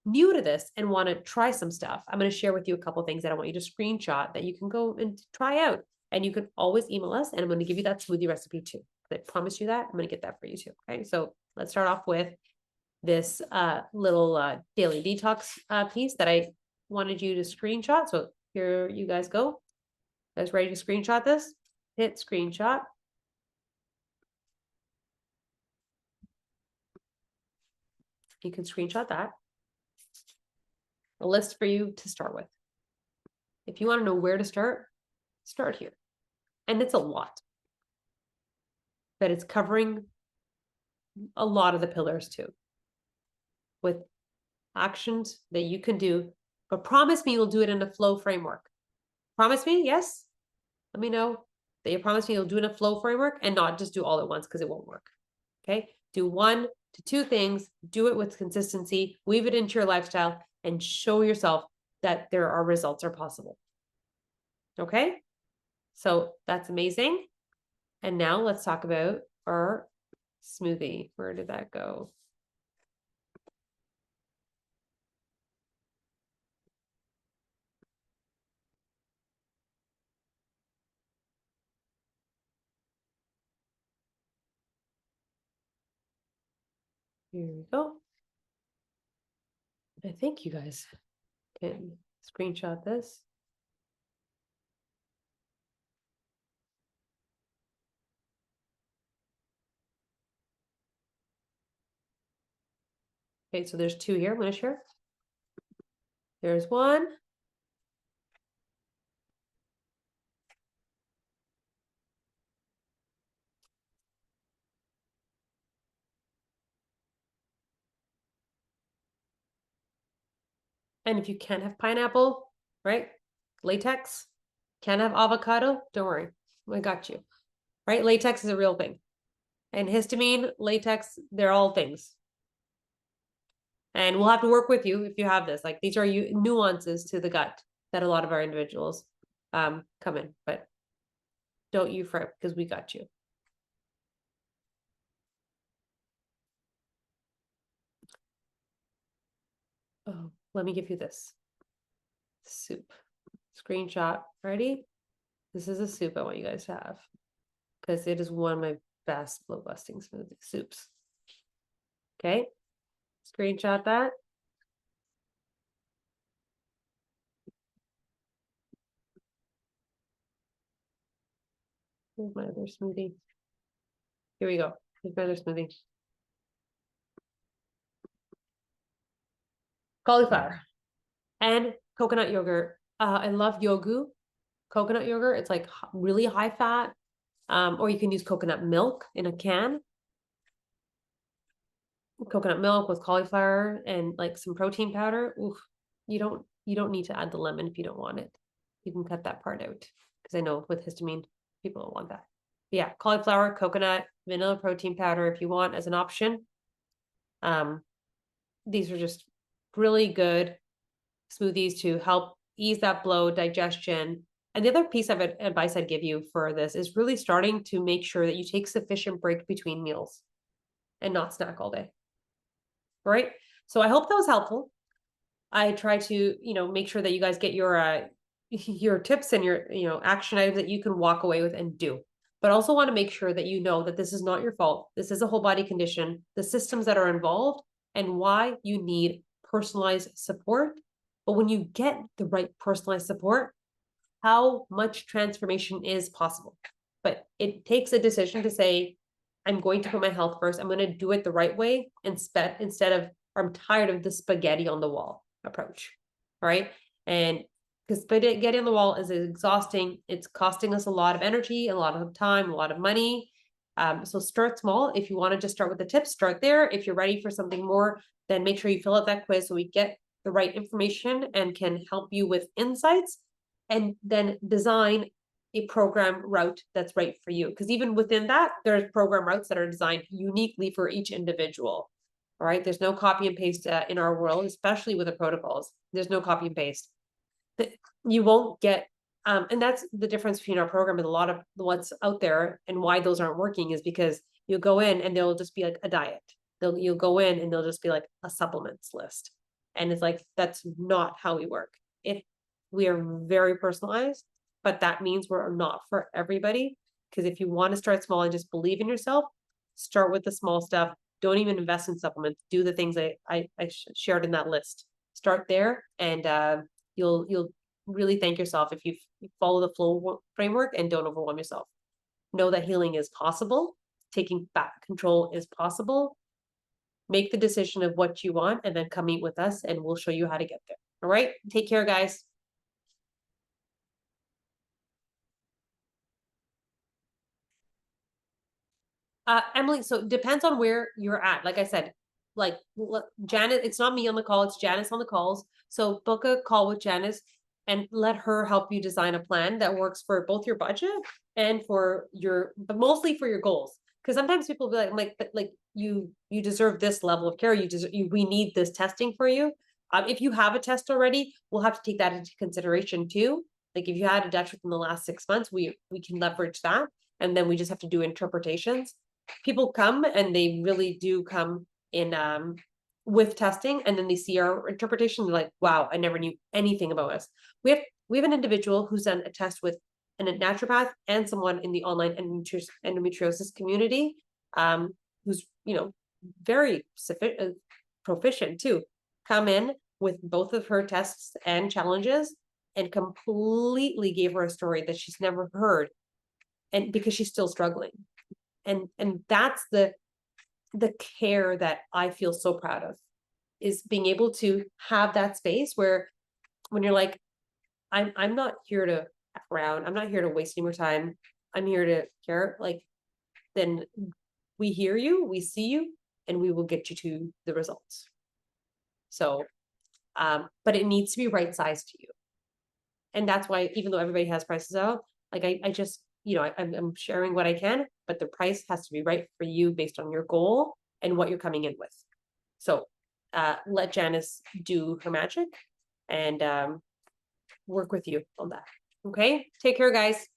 new to this and want to try some stuff, I'm going to share with you a couple of things that I want you to screenshot that you can go and try out. And you can always email us, and I'm going to give you that smoothie recipe too. I promise you that. I'm going to get that for you too. Okay. So let's start off with this little daily detox piece that I wanted you to screenshot. So here you guys go. You guys ready to screenshot this? Hit screenshot. You can screenshot that. a list for you to start with. If you want to know where to start here. And it's a lot, but it's covering a lot of the pillars too, with actions that you can do. But promise me you'll do it in a flow framework. Promise me, yes? Let me know that you promise me you'll do it in a flow framework and not just do all at once, because it won't work. Okay? Do 1 to 2 things, do it with consistency, weave it into your lifestyle, and show yourself that there are results are possible. Okay? So that's amazing. And now let's talk about our smoothie. Where did that go? Here we go. I think you guys can screenshot this. Okay, so there's 2 here. I'm going to share. There's 1. And if you can't have pineapple, right? Latex. Can't have avocado, don't worry. I got you. Right? Latex is a real thing. And histamine, latex, they're all things. And we'll have to work with you if you have this. Like, these are nuances to the gut that a lot of our individuals come in. But don't you fret, because we got you. Oh, let me give you this soup screenshot. Ready? This is a soup I want you guys to have, because it is one of my best bloat busting smoothie soups. Okay, screenshot that. Here's my other smoothie. Here we go. Here's my other smoothie. Cauliflower and coconut yogurt. I love Yogu coconut yogurt. It's like really high fat. Or you can use coconut milk in a can. Coconut milk with cauliflower and like some protein powder. Oof. You don't need to add the lemon if you don't want it. You can cut that part out, because I know with histamine, people don't want that. But yeah, cauliflower, coconut, vanilla protein powder if you want as an option. These are just really good smoothies to help ease that bloat, digestion. And the other piece of advice I'd give you for this is really starting to make sure that you take sufficient break between meals and not snack all day. Right? So I hope that was helpful. I try to, make sure that you guys get your tips and your, action items that you can walk away with and do. But also want to make sure that you know that this is not your fault. This is a whole body condition, the systems that are involved, and why you need personalized support. But when you get the right personalized support, how much transformation is possible. But it takes a decision to say, I'm going to put my health first. I'm going to do it the right way instead of, I'm tired of the spaghetti on the wall approach. All right. And because spaghetti on the wall is exhausting, it's costing us a lot of energy, a lot of time, a lot of money. So start small. If you want to just start with the tips, start there. If you're ready for something more, then make sure you fill out that quiz so we get the right information and can help you with insights, and then design a program route that's right for you. Because even within that, there's program routes that are designed uniquely for each individual. All right. There's no copy and paste in our world, especially with the protocols. There's no copy and paste. You won't get, and that's the difference between our program and a lot of what's out there, and why those aren't working is because you go in and they'll just be like a diet. You'll go in and they'll just be like a supplements list. And it's like, that's not how we work. We are very personalized, but that means we're not for everybody. Because if you want to start small and just believe in yourself, start with the small stuff. Don't even invest in supplements. Do the things I shared in that list. Start there, and you'll really thank yourself if you follow the flow framework and don't overwhelm yourself. Know that healing is possible. Taking back control is possible. Make the decision of what you want, and then come meet with us and we'll show you how to get there. All right. Take care, guys. Emily, so it depends on where you're at. Like I said, like Janice, it's not me on the call, it's Janice on the calls. So book a call with Janice and let her help you design a plan that works for both your budget and for but mostly for your goals. Because sometimes people be like, but like you deserve this level of care. We need this testing for you. If you have a test already, we'll have to take that into consideration too. Like if you had a Dutch within the last 6 months, we can leverage that, and then we just have to do interpretations. People come and they really do come in with testing, and then they see our interpretation, they're like, wow, I never knew anything about us. We have an individual who's done a test with a naturopath and someone in the online endometriosis community, who's very proficient too, come in with both of her tests and challenges and completely gave her a story that she's never heard, and because she's still struggling. And that's the care that I feel so proud of, is being able to have that space where when you're like, I'm not here to F around, I'm not here to waste any more time, I'm here to care, like, then we hear you, we see you, and we will get you to the results. So but it needs to be right sized to you. And that's why, even though everybody has prices out, like I just, I'm sharing what I can, but the price has to be right for you based on your goal and what you're coming in with. So let Janice do her magic and work with you on that. Okay, take care, guys.